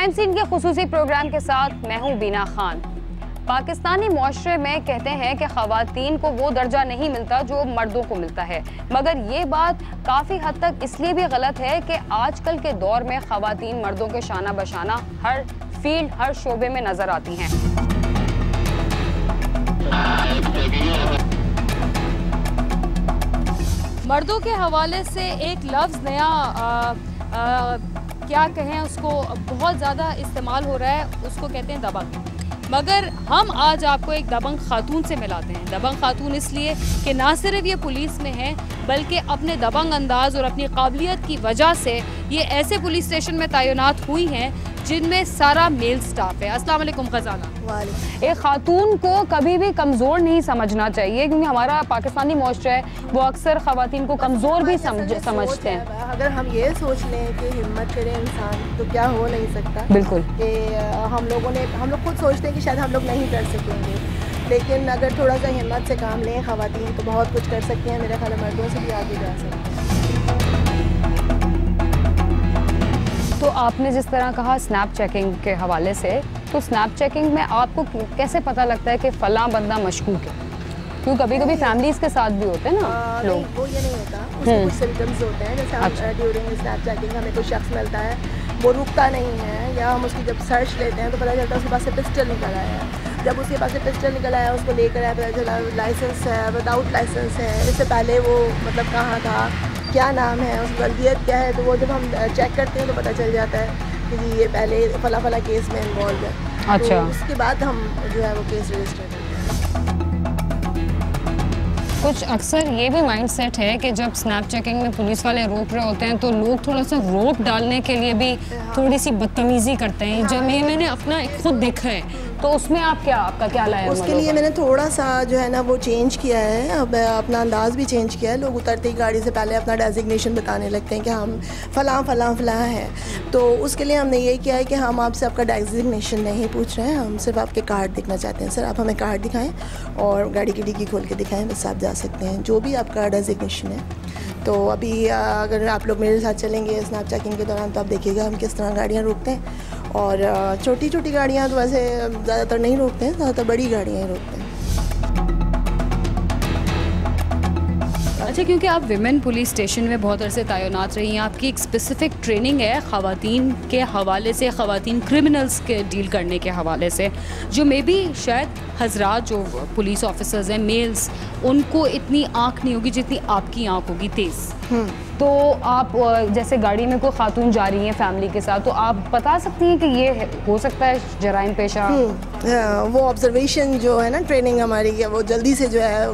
Crime scene के खुसूसी programme के साथ मैं हूं बीना खान। पाकिस्तानी मुआशरे में कहते हैं कि ख़वातीन को वो दर्जा नहीं मिलता जो मर्दों को मिलता है, मगर ये बात काफ़ी हद तक इसलिए भी गलत है कि आजकल के दौर में ख़वातीन मर्दों के शाना बशाना हर फील्ड हर शोबे में नज़र आती हैं। मर्दों के हवाले से एक लफ्ज़ नया क्या कहें, उसको बहुत ज़्यादा इस्तेमाल हो रहा है, उसको कहते हैं दबंग। मगर हम आज आपको एक दबंग खातून से मिलाते हैं। दबंग खातून इसलिए कि ना सिर्फ ये पुलिस में है बल्कि अपने दबंग अंदाज और अपनी काबिलियत की वजह से ये ऐसे पुलिस स्टेशन में तैनात हुई हैं जिनमें सारा मेल स्टाफ है। अस्सलाम वालेकुम खजाना। एक खातून को कभी भी कमज़ोर नहीं समझना चाहिए, क्योंकि हमारा पाकिस्तानी मुआशरा है वो अक्सर ख़वातीन को कमज़ोर भी समझते हैं। अगर हम ये सोच लें कि हिम्मत करे इंसान तो क्या हो नहीं सकता। बिल्कुल कि हम लोग खुद सोचते हैं कि शायद हम लोग नहीं कर सकेंगे, लेकिन अगर थोड़ा सा हिम्मत से काम लें ख़वातीन तो बहुत कुछ कर सकती हैं। मेरा ख्याल है मर्दों से भी आगे जा सकते हैं। तो आपने जिस तरह कहा स्नैप चेकिंग के हवाले से, तो स्नैप चेकिंग में आपको कैसे पता लगता है कि फ़लाँ बंदा मशकूक है? क्योंकि कभी कभी फैमिलीज के साथ भी होते हैं ना लोग। नहीं, वो ये नहीं होता, उसके कुछ सिम्टम्स होते हैं। जैसे हम ड्यूरिंग स्नैप चेकिंग हमें कोई शख्स मिलता है, वो रुकता नहीं है, या हम उसकी जब सर्च लेते हैं तो पता चलता है उसके पास से पिस्टल निकल आया है। जब उसके पास से पिस्टल निकल आया उसको लेकर आया, पता चला लाइसेंस है, विदाउट लाइसेंस है, इससे पहले वो मतलब कहाँ था, क्या नाम है, उसकी वल्दियत क्या है। तो वो जब हम चेक करते हैं तो पता चल जाता है कि जी ये पहले फला केस में इन्वॉल्व है। अच्छा। तो उसके बाद हम जो है वो केस रजिस्टर करते हैं। कुछ अक्सर ये भी माइंड सेट है कि जब स्नैप चेकिंग में पुलिस वाले रोक रहे होते हैं तो लोग थोड़ा सा रोक डालने के लिए भी थोड़ी सी बदतमीजी करते हैं। जब ये मैंने अपना खुद देखा है, तो उसमें आपका क्या लाया? उसके लिए मैंने थोड़ा सा जो है ना वो चेंज किया है, अब अपना अंदाज़ भी चेंज किया है। लोग उतरते ही गाड़ी से पहले अपना डेजिग्नेशन बताने लगते हैं कि हम फ़लाँ हैं। तो उसके लिए हमने ये किया है कि हम आपसे आपका डेजिग्नेशन नहीं पूछ रहे हैं, हम सिर्फ आपके कार्ड देखना चाहते हैं। सर आप हमें कार्ड दिखाएं और गाड़ी की डिग्गी खोल के दिखाएं, बस आप जा सकते हैं, जो भी आपका डेजिग्नेशन है। तो अभी अगर आप लोग मेरे साथ चलेंगे स्नैप चेकिंग के दौरान तो आप देखिएगा हम किस तरह गाड़ियाँ रोकते हैं। और छोटी छोटी गाड़ियाँ तो वैसे ज़्यादातर नहीं रोकते हैं, ज़्यादातर बड़ी गाड़ियाँ ही रोकते हैं। अच्छा, क्योंकि आप विमेन पुलिस स्टेशन में बहुत अरसे तैनात रही हैं, आपकी एक स्पेसिफिक ट्रेनिंग है ख़वातीन के हवाले से, ख़वातीन क्रिमिनल्स के डील करने के हवाले से, जो मे बी शायद हजरात जो पुलिस ऑफिसर्स हैं मेल्स, उनको इतनी आँख नहीं होगी जितनी आपकी आँख होगी तेज़। तो आप जैसे गाड़ी में कोई खातून जा रही हैं फैमिली के साथ, तो आप बता सकती हैं कि ये हो सकता है जराइम पेशा? वो ऑब्जर्वेशन जो है ना ट्रेनिंग हमारी है, वो जल्दी से जो है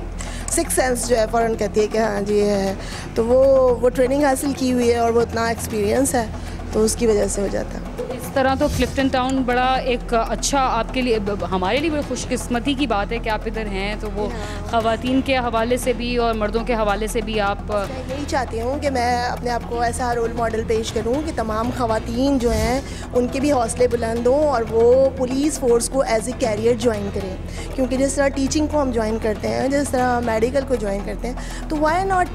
सिक्स सेंस जो है फ़ौरन कहती है कि हाँ जी ये है। तो वो ट्रेनिंग हासिल की हुई है और वो इतना एक्सपीरियंस है तो उसकी वजह से हो जाता है। इस तरह तो क्लिफ्टन टाउन बड़ा एक अच्छा आपके लिए, हमारे लिए बड़ी खुशकिस्मती की बात है कि आप इधर हैं। तो वो ख़वातीन के हवाले से भी और मर्दों के हवाले से भी आप, मैं यही चाहती हूँ कि मैं अपने आप को ऐसा रोल मॉडल पेश करूँ कि तमाम ख़वातीन जो हैं उनके भी हौसले बुलंद हों और वो पुलिस फ़ोर्स को एज ए कैरियर ज्वाइन करें। क्योंकि जिस तरह टीचिंग को हम ज्वाइन करते हैं, जिस तरह मेडिकल को ज्वाइन करते हैं, तो वाई नॉट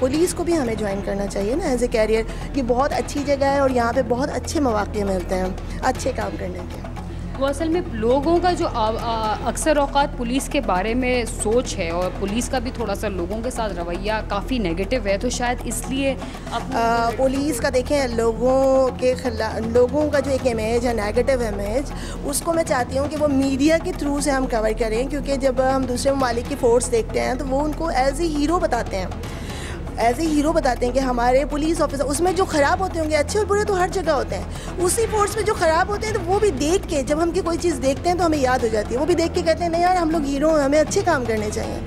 पुलिस को भी हमें ज्वाइन करना चाहिए ना एज ए कैरियर। ये बहुत अच्छी जगह है और यहाँ पे बहुत अच्छे मौके मिलते हैं अच्छे काम करने के। वो असल में लोगों का जो अक्सर औक़ात पुलिस के बारे में सोच है, और पुलिस का भी थोड़ा सा लोगों के साथ रवैया काफ़ी नेगेटिव है, तो शायद इसलिए पुलिस का देखें लोगों का जो एक इमेज है, नेगेटिव इमेज, उसको मैं चाहती हूँ कि वो मीडिया के थ्रू से हम कवर करें। क्योंकि जब हम दूसरे ममालिक की फ़ोर्स देखते हैं तो वो उनको एज ए हीरो बताते हैं, कि हमारे पुलिस ऑफिसर उसमें जो ख़राब होते होंगे, अच्छे और बुरे तो हर जगह होते हैं, उसी फोर्स में जो ख़राब होते हैं तो वो भी देख के जब हम कोई चीज़ देखते हैं तो हमें याद हो जाती है। वो भी देख के कहते हैं नहीं यार हम लोग हीरो हैं, हमें अच्छे काम करने चाहिए।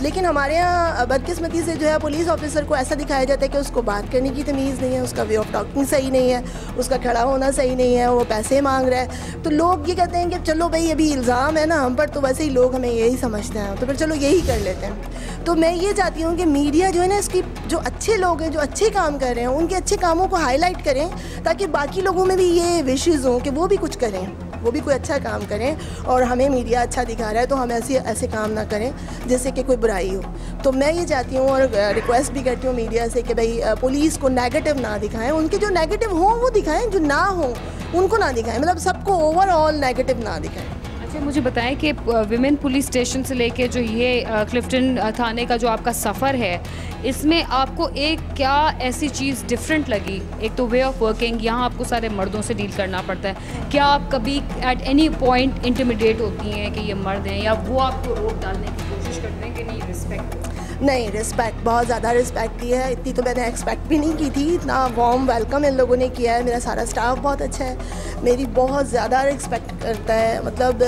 लेकिन हमारे यहाँ बदकिस्मती से जो है पुलिस ऑफिसर को ऐसा दिखाया जाता है कि उसको बात करने की तमीज़ नहीं है, उसका वे ऑफ टॉकिंग सही नहीं है, उसका खड़ा होना सही नहीं है, वो पैसे मांग रहा है। तो लोग ये कहते हैं कि चलो भाई अभी इल्ज़ाम है ना हम पर, तो वैसे ही लोग हमें यही समझते हैं, तो फिर चलो यही कर लेते हैं। तो मैं ये चाहती हूँ कि मीडिया जो है ना इसकी जो अच्छे लोग हैं, जो अच्छे काम कर रहे हैं, उनके अच्छे कामों को हाईलाइट करें ताकि बाकी लोगों में भी ये विशेज़ हों कि वो भी कुछ करें, वो भी कोई अच्छा काम करें, और हमें मीडिया अच्छा दिखा रहा है तो हम ऐसे काम ना करें जैसे कि कोई बुराई हो। तो मैं ये चाहती हूँ और रिक्वेस्ट भी करती हूँ मीडिया से कि भाई पुलिस को नेगेटिव ना दिखाएं, उनके जो नेगेटिव हों वो दिखाएं, जो ना हो उनको ना दिखाएं, मतलब सबको ओवरऑल नेगेटिव ना दिखाएं। अच्छा, मुझे बताएं कि विमेन पुलिस स्टेशन से लेके जो ये क्लिफ्टन थाने का जो आपका सफ़र है, इसमें आपको एक क्या ऐसी चीज़ डिफरेंट लगी? एक तो वे ऑफ वर्किंग, यहाँ आपको सारे मर्दों से डील करना पड़ता है, क्या आप कभी एट एनी पॉइंट इंटिमिडेट होती हैं कि ये मर्द हैं, या वो आपको रोक डालने की कोशिश करते हैं कि नहीं रिस्पेक्ट? नहीं, रिस्पेक्ट, बहुत ज़्यादा रिस्पेक्ट दी है, इतनी तो मैंने एक्सपेक्ट भी नहीं की थी। इतना वार्म वेलकम इन लोगों ने किया है, मेरा सारा स्टाफ बहुत अच्छा है, मेरी बहुत ज़्यादा रिस्पेक्ट करता है, मतलब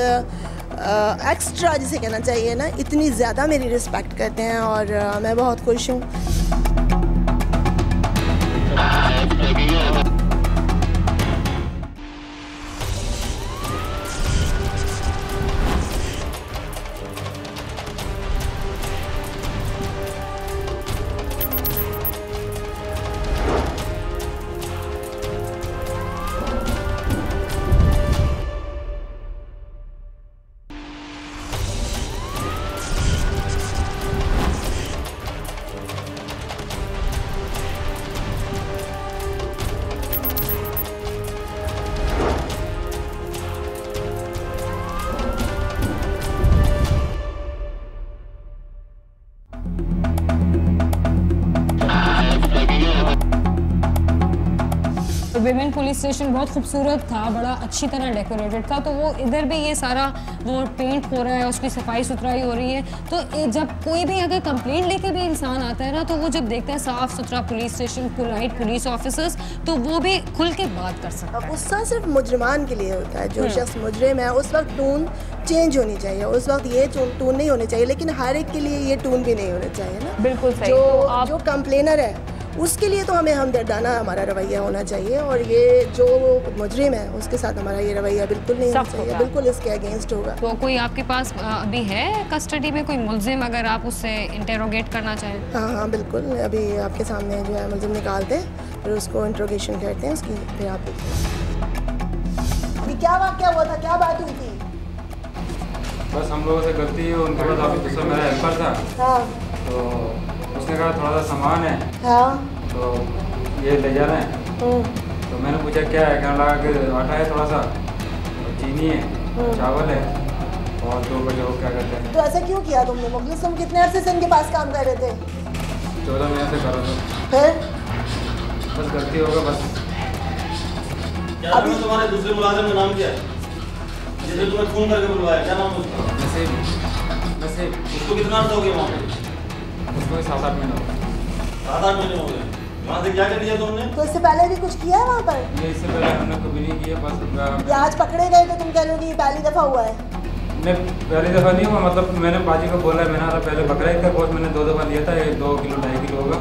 एक्स्ट्रा जिसे कहना चाहिए ना, इतनी ज़्यादा मेरी रिस्पेक्ट करते हैं और मैं बहुत खुश हूँ। विमेन पुलिस स्टेशन बहुत खूबसूरत था, बड़ा अच्छी तरह डेकोरेटेड था, तो वो इधर भी ये सारा वो पेंट हो रहा है, उसकी सफाई सुथराई हो रही है। तो जब कोई भी अगर कंप्लेंट लेके भी इंसान आता है ना, तो वो जब देखता है साफ सुथरा police station, polite police officers, तो वो भी खुल के बात कर सकता है। गुस्सा सिर्फ मुजरिमान के लिए होता है, जो शख्स मुजरिम है उस वक्त टून चेंज होनी चाहिए, उस वक्त ये टून नहीं होनी चाहिए, लेकिन हर एक के लिए ये टून भी नहीं होना चाहिए ना। बिल्कुल सही। जो कंप्लेनर है उसके लिए तो हमें हमदर्दाना हमारा रवैया होना चाहिए, और ये जो मुजरिम है उसके साथ हमारा ये रवैया बिल्कुल नहीं होना चाहिए, बिल्कुल इसके अगेंस्ट होगा। तो कोई आपके पास अभी है कस्टडी में कोई मुल्जिम, अगर आप उससे इंटेरोगेट करना चाहें? हाँ, बिल्कुल, अभी आपके सामने जो है मुल्जिम निकालते हैं, फिर उसको इंट्रोगेशन करते हैं उसकी, फिर आप अभी क्या वाक़या हुआ था, क्या बात हुई थी? बस हम लोगों से गलती है, उनके बाद अभी दूसरा मेरा हेल्पर था। हाँ, तो उसने कहा थोड़ा सा सामान है, हाँ, तो ये ले जा रहे हैं। तो मैंने पूछा क्या है, कहने लगा कि आटा है थोड़ा सा, और चीनी है, चावल है, और 2 बजे वो क्या करते हैं। तो ऐसा क्यों किया तुमने? मुखलिस, तुम कितने अरसे से इनके पास काम कर रहे थे? 14 महीने से करो तो फिर बस गलती होगा बस। अभी तुम्हारे दूसरे मुलाजिम का नाम क्या है, जिसे तुम्हें फोन करके बुलवाया, क्या नाम है उसका? नसीब। उसको कितना अर्थ हो गया वहाँ पे? उसको 7-8 महीने हो गए। 7-8 महीने हो गए। वहाँ से क्या कर लिया तुमने? तो इससे पहले भी कुछ किया है वहाँ पर? ये इससे पहले हमने कभी नहीं किया, बस ये आज पकड़े गए तो तुम कह रहे हो कि ये पहली दफ़ा हुआ है? नहीं, पहली दफ़ा नहीं हुआ, मतलब मैंने बाजी को बोला है, मैंने पहले पकड़ा ही था बहुत, मैंने 2 दफ़ा लिया था, 2 किलो 2.5 किलो होगा,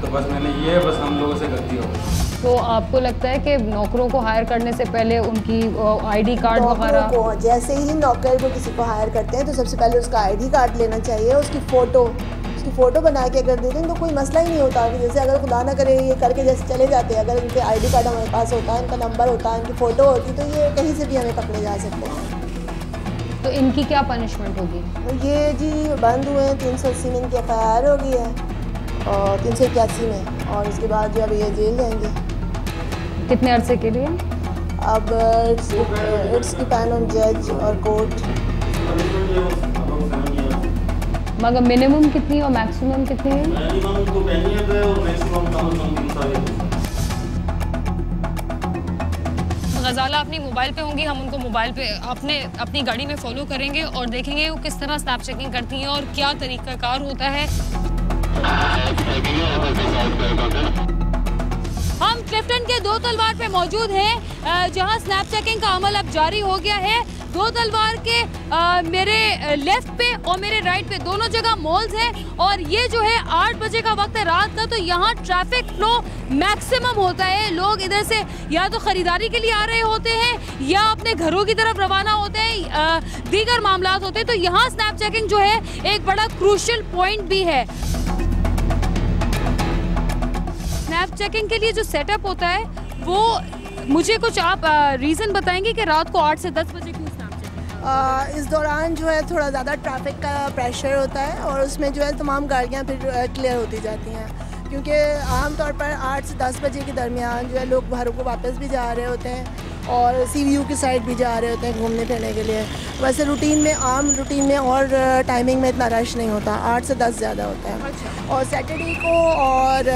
तो बस मैंने ये बस हम लोगों से गलती हो गई। तो आपको लगता है कि नौकरों को हायर करने से पहले उनकी आईडी कार्ड वगैरह को, जैसे ही नौकर को किसी को हायर करते हैं तो सबसे पहले उसका आईडी कार्ड लेना चाहिए, उसकी फ़ोटो बना के अगर दे दें तो कोई मसला ही नहीं होता। जैसे अगर खुदा ना करे ये करके जैसे चले जाते हैं, अगर इनके आईडी कार्ड हमारे पास होता है, इनका नंबर होता है, इनकी फ़ोटो होती, तो ये कहीं से भी हमें पकड़े जा सकते हैं। तो इनकी क्या पनिशमेंट होगी? तो ये जी बंद हुए हैं, 380 में इनकी FIR हो गई है और 381 में, और उसके बाद जो अब ये जेल जाएंगे। कितने अरसे के लिए? अब इट्स डिपेंड ऑन जज और कोर्ट। मगर मिनिमम कितनी और मैक्सिमम कितनी है? मिनिमम तो 10 ईयर है और मैक्सिमम कम से कम 3 साल है। गजाला अपनी मोबाइल पे होंगी, हम उनको मोबाइल पे अपनी गाड़ी में फॉलो करेंगे और देखेंगे वो किस तरह स्नैप चेकिंग करती हैं और क्या तरीकाकार होता है। हम क्लिफ्टन के 2 तलवार पे मौजूद हैं, जहां स्नैप चेकिंग का अमल अब जारी हो गया है। 2 तलवार के मेरे लेफ्ट पे और मेरे राइट पे दोनों जगह मॉल्स हैं, और ये जो है 8 बजे का वक्त है रात का, तो यहाँ ट्रैफिक फ्लो मैक्सिमम होता है। लोग इधर से या तो खरीदारी के लिए आ रहे होते हैं या अपने घरों की तरफ रवाना होते हैं, दीगर मामलात होते हैं। तो यहाँ स्नैप चेकिंग जो है एक बड़ा क्रूशियल पॉइंट भी है। स्नैप चेकिंग के लिए जो सेटअप होता है वो मुझे कुछ आप रीज़न बताएंगे कि रात को 8 से 10 बजे क्यों स्नैप चेकिंग? इस दौरान जो है थोड़ा ज़्यादा ट्रैफिक का प्रेशर होता है और उसमें जो है तमाम गाड़ियाँ फिर क्लियर होती जाती हैं, क्योंकि आमतौर पर 8 से 10 बजे के दरमियान जो है लोग घरों को वापस भी जा रहे होते हैं और CVU की साइड भी जा रहे होते हैं घूमने फिरने के लिए। वैसे आम रूटीन में और टाइमिंग में इतना रश नहीं होता, 8 से 10 ज़्यादा होता है। और सैटरडे को और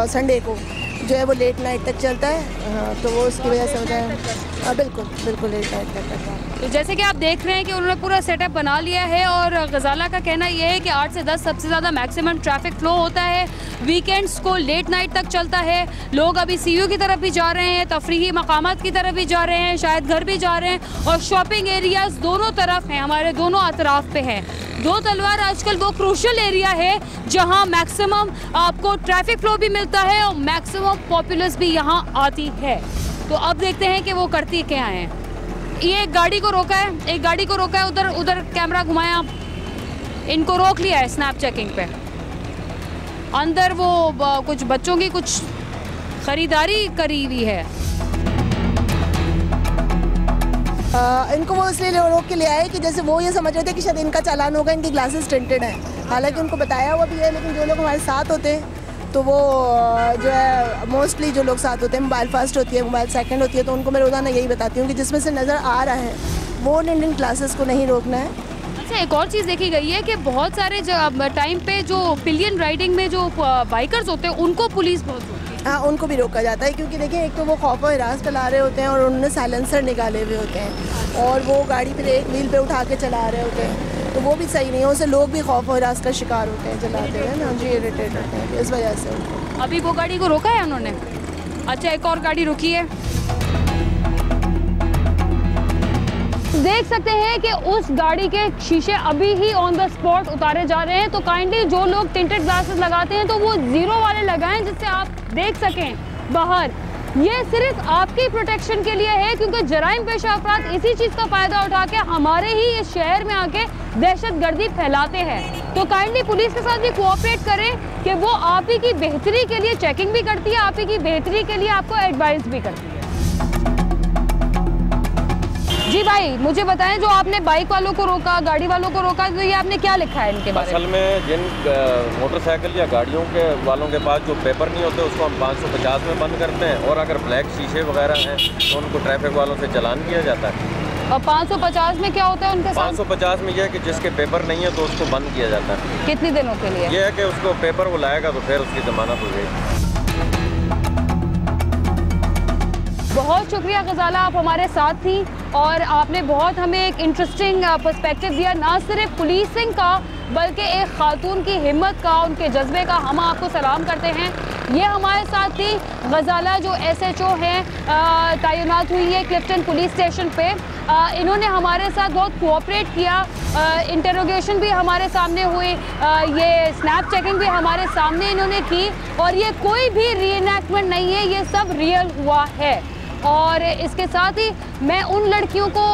संडे को जो है वो लेट नाइट तक चलता है, तो वो उसकी वजह से होता है। बिल्कुल लेट नाइट तक करता है। तो जैसे कि आप देख रहे हैं कि उन्होंने पूरा सेटअप बना लिया है और गजाला का कहना यह है कि 8 से 10 सबसे ज़्यादा मैक्सिमम ट्रैफिक फ्लो होता है। वीकेंड्स को लेट नाइट तक चलता है। लोग अभी CU की तरफ भी जा रहे हैं, तफरीही मकामात की तरफ भी जा रहे हैं, शायद घर भी जा रहे हैं और शॉपिंग एरियाज दोनों तरफ हैं, हमारे दोनों अतराफ पे हैं। दो तलवार आजकल वो क्रूशल एरिया है जहां मैक्सिमम आपको ट्रैफिक फ्लो भी मिलता है और मैक्सिमम पॉपुलस भी यहां आती है। तो अब देखते हैं कि वो करती क्या है। ये एक गाड़ी को रोका है, उधर कैमरा घुमाया, इनको रोक लिया है स्नैप चेकिंग पे। अंदर वो कुछ बच्चों की कुछ खरीदारी करी हुई है। इनको वो इसलिए रोक के ले आए कि जैसे वो ये समझ रहे थे कि शायद इनका चालान होगा, इनकी ग्लासेस टिंटेड हैं। हालांकि उनको बताया हुआ भी है, लेकिन जो लोग हमारे साथ होते हैं तो वो जो है मोस्टली जो लोग साथ होते हैं, मोबाइल फर्स्ट होती है, मोबाइल सेकंड होती है, तो उनको मैं रोज़ाना यही बताती हूँ कि जिसमें से नज़र आ रहा है वो इंडियन क्लासेस को नहीं रोकना है। अच्छा, एक और चीज़ देखी गई है कि बहुत सारे टाइम पे जो पिलियन राइडिंग में जो बाइकर्स होते हैं उनको पुलिस बहुत रोकती है। हाँ, उनको भी रोका जाता है, क्योंकि देखिए एक तो वो खौफ और हिरास चला रहे होते हैं और उन्होंने साइलेंसर निकाले हुए होते हैं और वो गाड़ी फिर एक व्हील पे उठा के चला रहे होते हैं, तो वो भी सही नहीं है। उससे लोग भी खौफ और हिरास का शिकार होते हैं चलाते हैं ना जी, इरिटेट होते हैं, इस वजह से। अभी वो गाड़ी को रोका है उन्होंने। अच्छा, एक और गाड़ी रुकी है। देख सकते हैं कि उस गाड़ी के शीशे अभी ही ऑन द स्पॉट उतारे जा रहे हैं। तो काइंडली जो लोग टिंटेड ग्लासेस लगाते हैं तो वो 0 वाले लगाएं जिससे आप देख सकें बाहर। ये सिर्फ आपकी प्रोटेक्शन के लिए है, क्योंकि जराइम पेशा अफराद इसी चीज़ का फ़ायदा उठा के हमारे ही इस शहर में आके दहशतगर्दी फैलाते हैं। तो काइंडली पुलिस के साथ भी कोऑपरेट करें कि वो आप ही की बेहतरी के लिए चेकिंग भी करती है, आप ही की बेहतरी के लिए आपको एडवाइस भी करती है। जी भाई, मुझे बताएं, जो आपने बाइक वालों को रोका, गाड़ी वालों को रोका, तो ये आपने क्या लिखा है इनके बारे में? असल में जिन मोटरसाइकिल या गाड़ियों के वालों के पास जो पेपर नहीं होते उसको हम 550 में बंद करते हैं, और अगर ब्लैक शीशे वगैरह हैं तो उनको ट्रैफिक वालों से चालान किया जाता है। और 550 में क्या होता है उनके साथ? 550 में यह है कि जिसके पेपर नहीं है तो उसको बंद किया जाता है। कितने दिनों के लिए? यह है कि उसको पेपर वो लाएगा तो फिर उसकी जमानत हो जाएगी। बहुत शुक्रिया गजाला, आप हमारे साथ थी और आपने बहुत हमें एक इंटरेस्टिंग पर्सपेक्टिव दिया, ना सिर्फ पुलिसिंग का बल्कि एक खातून की हिम्मत का, उनके जज्बे का। हम आपको सलाम करते हैं। ये हमारे साथ थी गजाला, जो SHO हैं, तैनात हुई है क्लिफ्टन पुलिस स्टेशन पे। इन्होंने हमारे साथ बहुत कोऑपरेट किया, इंटरोगेशन भी हमारे सामने हुई, ये स्नैप चेकिंग भी हमारे सामने इन्होंने की, और ये कोई भी रीएनैक्टमेंट नहीं है, ये सब रियल हुआ है। और इसके साथ ही मैं उन लड़कियों को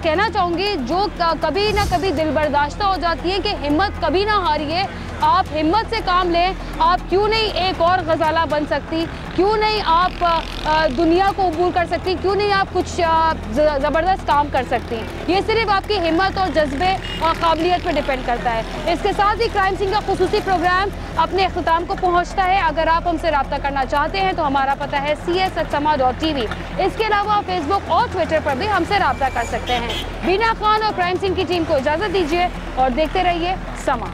कहना चाहूँगी जो कभी ना कभी दिल बर्दाश्त हो जाती हैं कि हिम्मत कभी ना हारिए, आप हिम्मत से काम लें। आप क्यों नहीं एक और गजाला बन सकती, क्यों नहीं आप दुनिया को अबूर कर सकती, क्यों नहीं आप कुछ ज़बरदस्त काम कर सकती। ये सिर्फ आपकी हिम्मत और जज्बे और काबिलियत पर डिपेंड करता है। इसके साथ ही क्राइम सीन का खुसूसी प्रोग्राम अपने अख्ताम को पहुँचता है। अगर आप हमसे रब्ता करना चाहते हैं तो हमारा पता है cs@sama.tv। इसके अलावा फेसबुक और ट्विटर पर भी हमसे रब्ता कर सकते हैं। बीना खान और क्राइम सीन की टीम को इजाज़त दीजिए और देखते रहिए समा।